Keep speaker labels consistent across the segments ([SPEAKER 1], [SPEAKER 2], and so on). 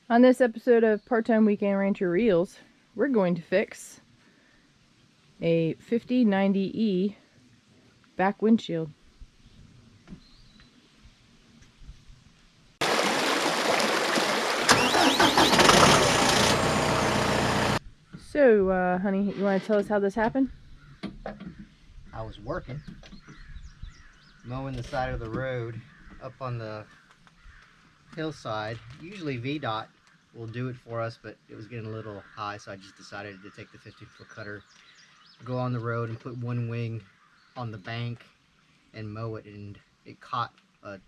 [SPEAKER 1] On this episode of Part-Time Weekend Rancher Reels, we're going to fix a 5090e back windshield. So, honey, you want to tell us how this happened?
[SPEAKER 2] I was working, mowing the side of the road up on the hillside. Usually VDOT will do it for us, but it was getting a little high, so I just decided to take the 50-foot cutter, go on the road and put one wing on the bank and mow it, and it caught I'm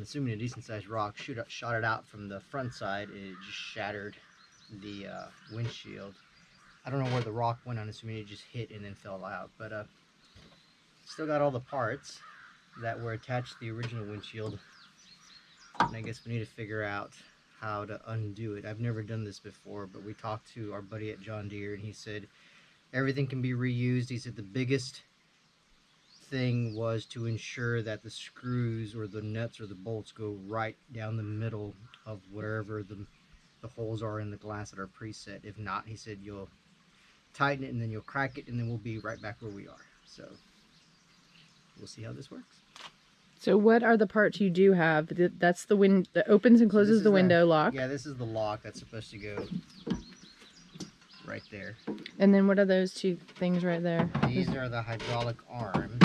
[SPEAKER 2] assuming a decent sized rock, shot it out from the front side, and it just shattered the windshield. I don't know where the rock went. I'm assuming it just hit and then fell out, but still got all the parts that were attached to the original windshield, and I guess we need to figure out how to undo it. I've never done this before, but we talked to our buddy at John Deere, and he said everything can be reused. He said the biggest thing was to ensure that the screws or the nuts or the bolts go right down the middle of wherever the holes are in the glass that are preset. If not, he said, you'll tighten it and then you'll crack it, and then we'll be right back where we are. So we'll see how this works.
[SPEAKER 1] So what are the parts you do have? That's the wind that opens and closes the window lock.
[SPEAKER 2] Yeah, this is the lock that's supposed to go right there.
[SPEAKER 1] And then what are those two things right there?
[SPEAKER 2] These are the hydraulic arms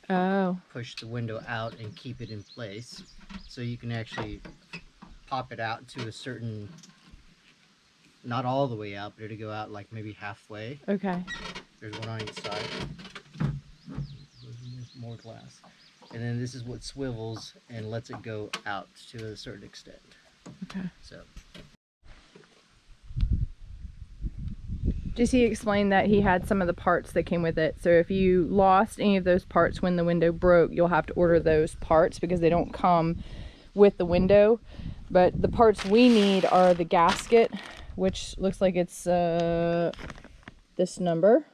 [SPEAKER 2] that push the window out and keep it in place. So you can actually pop it out to a certain, not all the way out, but it'll go out like maybe halfway.
[SPEAKER 1] Okay.
[SPEAKER 2] There's one on each side. There's more glass. And then this is what swivels and lets it go out to a certain extent.
[SPEAKER 1] Okay.
[SPEAKER 2] So.
[SPEAKER 1] Just he explained that he had some of the parts that came with it. So if you lost any of those parts when the window broke, you'll have to order those parts because they don't come with the window. But the parts we need are the gasket, which looks like it's this number,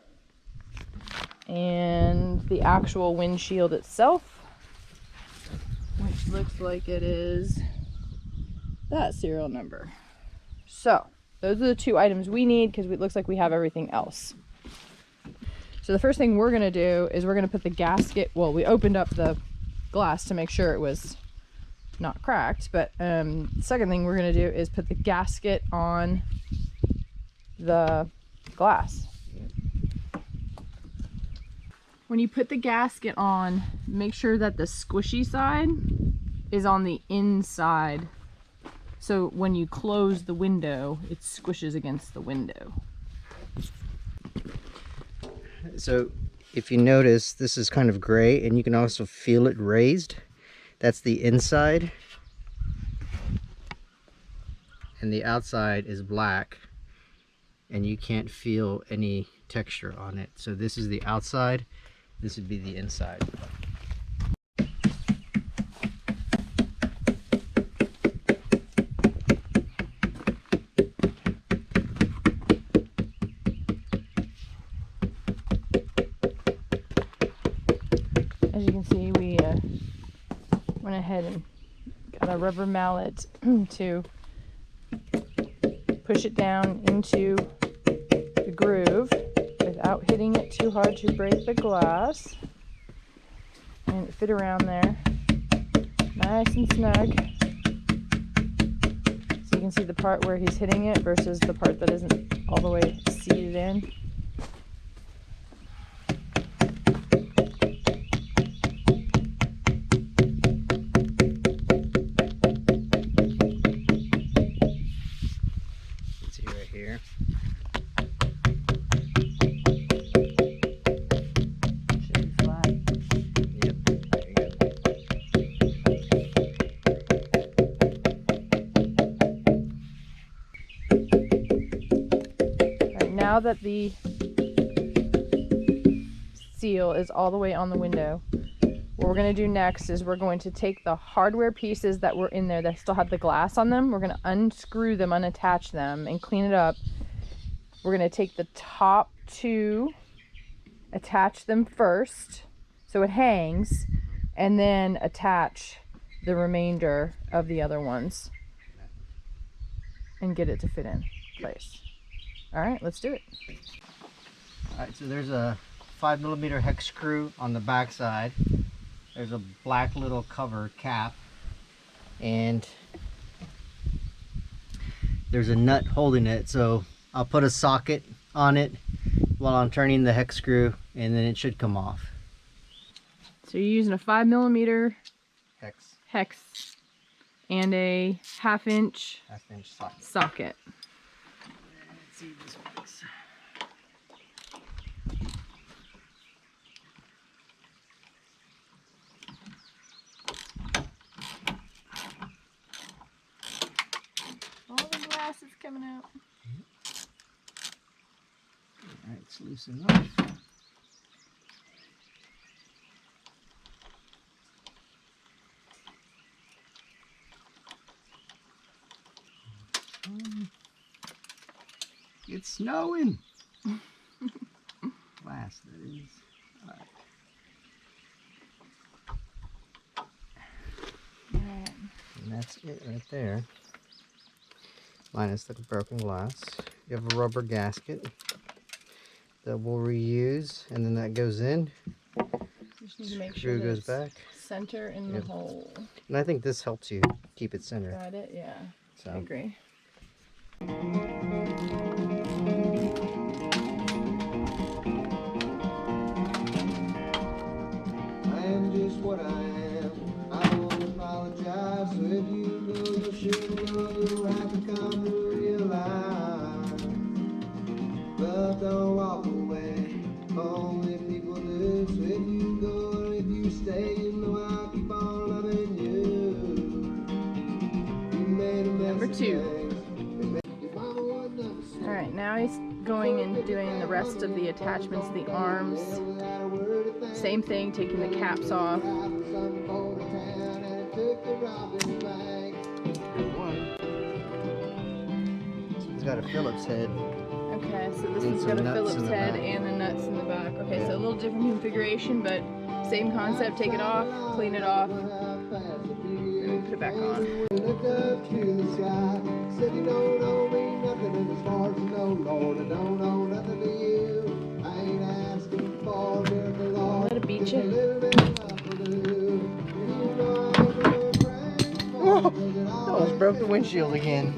[SPEAKER 1] and the actual windshield itself, which looks like it is that serial number. So those are the two items we need because it looks like we have everything else. So the first thing we're going to do is we're going to put the gasket, well, we opened up the glass to make sure it was not cracked, but the second thing we're going to do is put the gasket on the glass. When you put the gasket on, make sure that the squishy side is on the inside. So when you close the window, it squishes against the window.
[SPEAKER 2] So if you notice, this is kind of gray, and you can also feel it raised. That's the inside. And the outside is black, and you can't feel any texture on it. So this is the outside. This would be the inside.
[SPEAKER 1] As you can see, we went ahead and got a rubber mallet to push it down into the groove without hitting it too hard to break the glass, and it fit around there nice and snug. So you can see the part where he's hitting it versus the part that isn't all the way seated in.
[SPEAKER 2] See right here.
[SPEAKER 1] Now that the seal is all the way on the window, what we're going to do next is we're going to take the hardware pieces that were in there that still had the glass on them. We're going to unscrew them, unattach them, and clean it up. We're going to take the top two, attach them first so it hangs, and then attach the remainder of the other ones and get it to fit in place. All right, let's do it.
[SPEAKER 2] All right, so there's a 5mm hex screw on the back side. There's a black little cover cap, and there's a nut holding it. So I'll put a socket on it while I'm turning the hex screw, and then it should come off.
[SPEAKER 1] So you're using a 5mm
[SPEAKER 2] Hex
[SPEAKER 1] and a 1/2 inch socket.
[SPEAKER 2] Let's see if this works.
[SPEAKER 1] All the glass is coming out.
[SPEAKER 2] Alright, it's loose enough. It's snowing! Glass, that is. Alright. And that's it right there. Minus the broken glass. You have a rubber gasket that we'll reuse, and then that goes in.
[SPEAKER 1] Just need to make sure
[SPEAKER 2] goes back.
[SPEAKER 1] Center in the hole.
[SPEAKER 2] And I think this helps you keep it centered.
[SPEAKER 1] Got it? Yeah.
[SPEAKER 2] So.
[SPEAKER 1] I agree.
[SPEAKER 2] I am just what I am. I don't apologize. So if you know you should know, you'll have to come to realize. But don't walk away. Only people do. So if you go or if you stay, you know I'll keep on loving you. You made a mess.
[SPEAKER 1] Number 2. Alright, now he's going and doing the rest of the attachments, the arms. Same thing, taking the caps off.
[SPEAKER 2] It's got a Phillips head.
[SPEAKER 1] Okay, so this one's got a Phillips head and the nuts in the back. Okay, so a little different configuration, but same concept. Take it off, clean it off, and we put it back on. Let it beat you.
[SPEAKER 2] Almost broke the windshield again.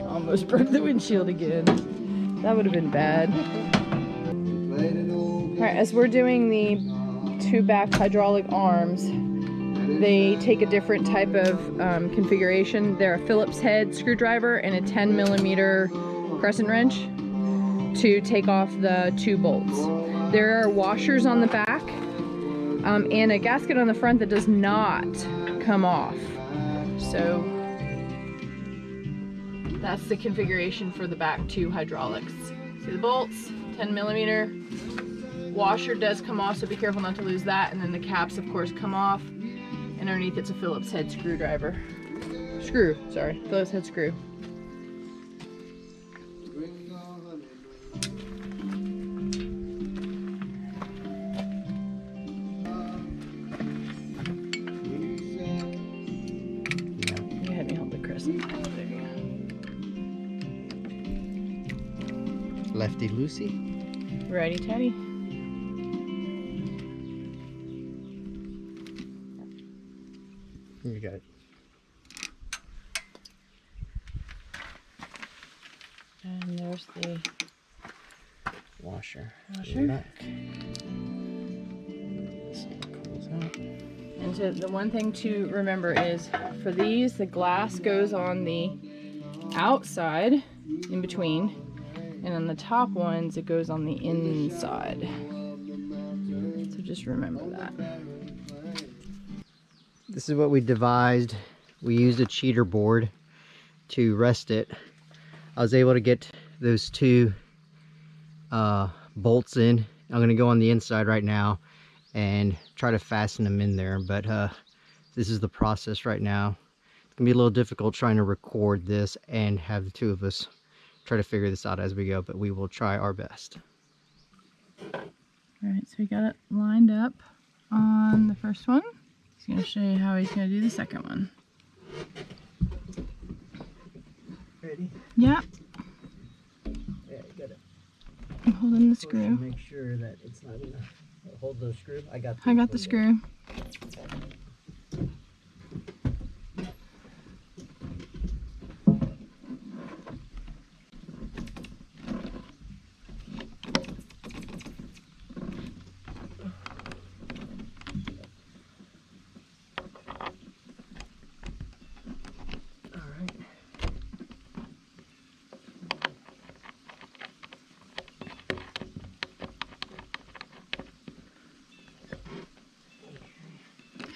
[SPEAKER 1] Almost broke the windshield again. That would have been bad. Alright, as we're doing the 2 back hydraulic arms, they take a different type of configuration. They're a Phillips head screwdriver and a 10mm crescent wrench to take off the 2 bolts. There are washers on the back and a gasket on the front that does not come off. So that's the configuration for the back 2 hydraulics. See the bolts, 10mm. Washer does come off, so be careful not to lose that. And then the caps, of course, come off. And underneath it's a Phillips head screwdriver. Phillips head screw. You had me hold the crescent. There you go.
[SPEAKER 2] Lefty loosey.
[SPEAKER 1] Righty tighty.
[SPEAKER 2] You got it.
[SPEAKER 1] And there's the
[SPEAKER 2] Washer.
[SPEAKER 1] washer.
[SPEAKER 2] This one comes out.
[SPEAKER 1] And so the one thing to remember is for these, the glass goes on the outside in between, and on the top ones, it goes on the inside. So just remember that.
[SPEAKER 2] This is what we devised. We used a cheater board to rest it. I was able to get those 2 bolts in. I'm going to go on the inside right now and try to fasten them in there, but this is the process right now. It's going to be a little difficult trying to record this and have the 2 of us try to figure this out as we go, but we will try our best.
[SPEAKER 1] All right, so we got it lined up. on the first one. He's going to show you how he's going to do the second one.
[SPEAKER 2] Ready?
[SPEAKER 1] Yeah.
[SPEAKER 2] Yeah, you gotta
[SPEAKER 1] I'm holding the
[SPEAKER 2] push
[SPEAKER 1] screw.
[SPEAKER 2] and make sure that it's not gonna hold the screw. I got
[SPEAKER 1] the screw.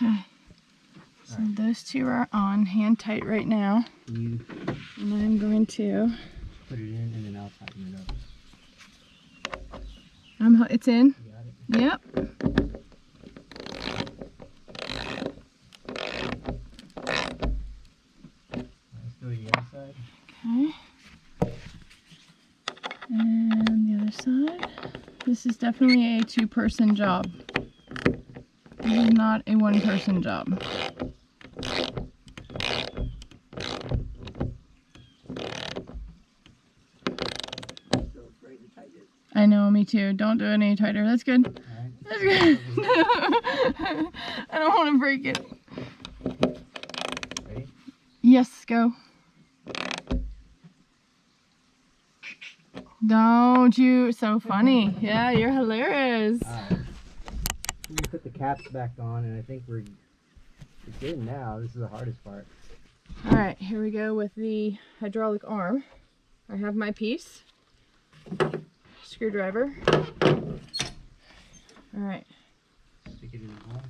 [SPEAKER 1] Okay. So those two are on, hand tight right now.
[SPEAKER 2] You
[SPEAKER 1] And I'm going to.
[SPEAKER 2] put it in and then I'll tighten it up.
[SPEAKER 1] It's in.
[SPEAKER 2] You got it?
[SPEAKER 1] Yep.
[SPEAKER 2] Let's go to the other side.
[SPEAKER 1] Okay. And the other side. This is definitely a 2-person job. This is not a 1-person job. I know, me too. Don't do it any tighter. That's good.
[SPEAKER 2] Alright.
[SPEAKER 1] That's good. I don't want to break it.
[SPEAKER 2] Ready?
[SPEAKER 1] Yes, go. Don't you? So funny. Yeah, you're hilarious.
[SPEAKER 2] Alright. We can put the caps back on, and I think we're good now. This is the hardest part.
[SPEAKER 1] Alright, here we go with the hydraulic arm. I have my piece. Screwdriver. Alright.
[SPEAKER 2] Stick it in the hole.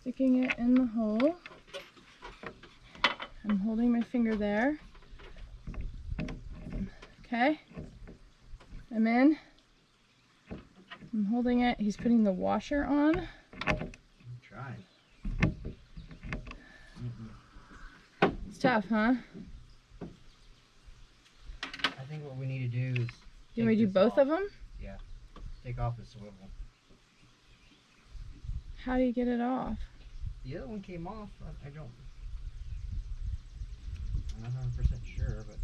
[SPEAKER 1] Sticking it in the hole. I'm holding my finger there. Okay. I'm in. I'm holding it. He's putting the washer on.
[SPEAKER 2] I'm trying.
[SPEAKER 1] It's tough, huh?
[SPEAKER 2] I think what we need to do is.
[SPEAKER 1] You want me to do both of them?
[SPEAKER 2] Yeah. Take off the swivel.
[SPEAKER 1] How do you get it off?
[SPEAKER 2] The other one came off. I'm not 100% sure, but.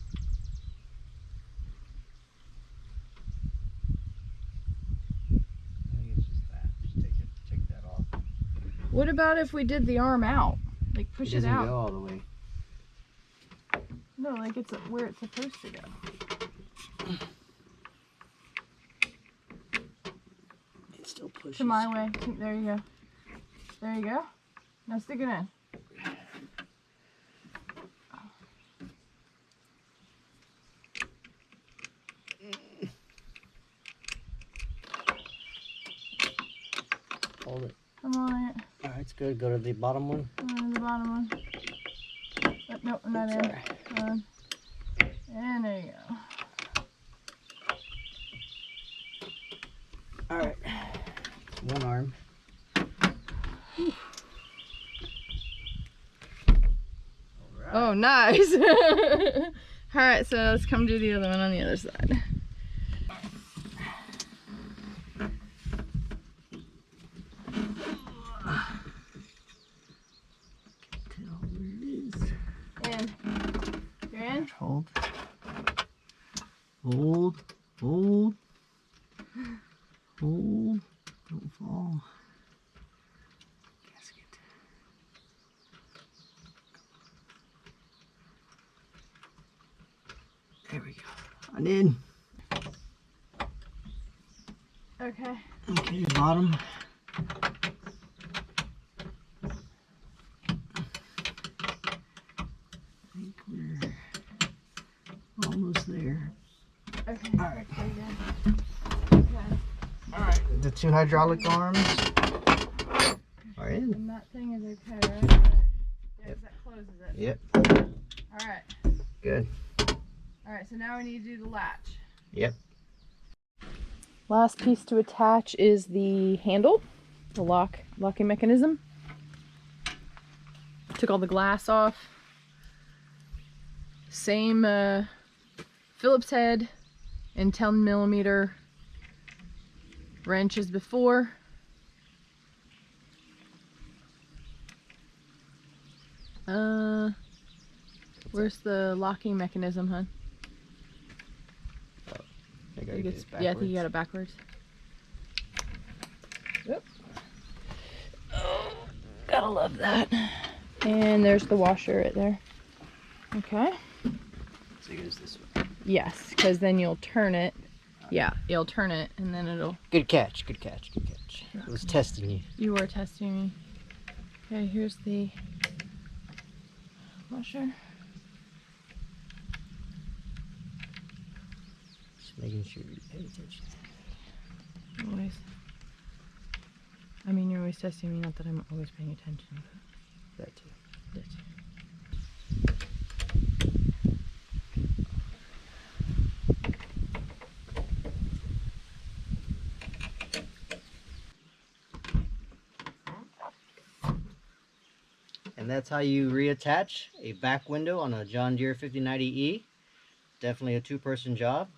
[SPEAKER 2] I think it's just that. Just take that off.
[SPEAKER 1] What about if we did the arm out? Like push it out?
[SPEAKER 2] Go all the way.
[SPEAKER 1] No, like it's where it's supposed to go.
[SPEAKER 2] It still pushes.
[SPEAKER 1] To my way. There you go. There you go. Now stick it in.
[SPEAKER 2] Hold it.
[SPEAKER 1] Come on.
[SPEAKER 2] Alright, it's good. Go to the bottom one.
[SPEAKER 1] The bottom one. Nope, not in. And there you go.
[SPEAKER 2] Alright. One arm. Alright.
[SPEAKER 1] Oh, nice. Alright, so let's come do the other one on the other side.
[SPEAKER 2] Hold. Hold. Hold. Hold. Don't fall. Gasket. There we go. On in.
[SPEAKER 1] Okay.
[SPEAKER 2] Okay, bottom. I think we're almost there.
[SPEAKER 1] Okay.
[SPEAKER 2] All right.
[SPEAKER 1] Okay.
[SPEAKER 2] All right. The 2 hydraulic arms are in.
[SPEAKER 1] And that thing is okay, right? Yes, that closes it.
[SPEAKER 2] Yep.
[SPEAKER 1] All right.
[SPEAKER 2] Good.
[SPEAKER 1] All right. So now we need to do the latch.
[SPEAKER 2] Yep.
[SPEAKER 1] Last piece to attach is the handle, the locking mechanism. Took all the glass off. Same Phillips head and 10mm wrench as before. Where's the locking mechanism, huh?
[SPEAKER 2] I gotta get it
[SPEAKER 1] Yeah, I think you got
[SPEAKER 2] backwards.
[SPEAKER 1] it backwards. Yep. Oh, gotta love that. And there's the washer right there. Okay.
[SPEAKER 2] So it goes this way.
[SPEAKER 1] Yes, because then you'll turn it. Yeah, you'll turn it and then it'll...
[SPEAKER 2] Good catch, good catch, good catch. I was testing you.
[SPEAKER 1] You were testing me. Okay, here's the washer.
[SPEAKER 2] Just making sure you pay attention.
[SPEAKER 1] Always. I mean, you're always testing me, not that I'm always paying attention. But
[SPEAKER 2] That too.
[SPEAKER 1] that too.
[SPEAKER 2] And that's how you reattach a back window on a John Deere 5090e. Definitely a two-person job.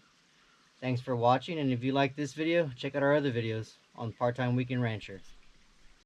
[SPEAKER 2] Thanks for watching, and if you like this video, check out our other videos on Part-Time Weekend Rancher.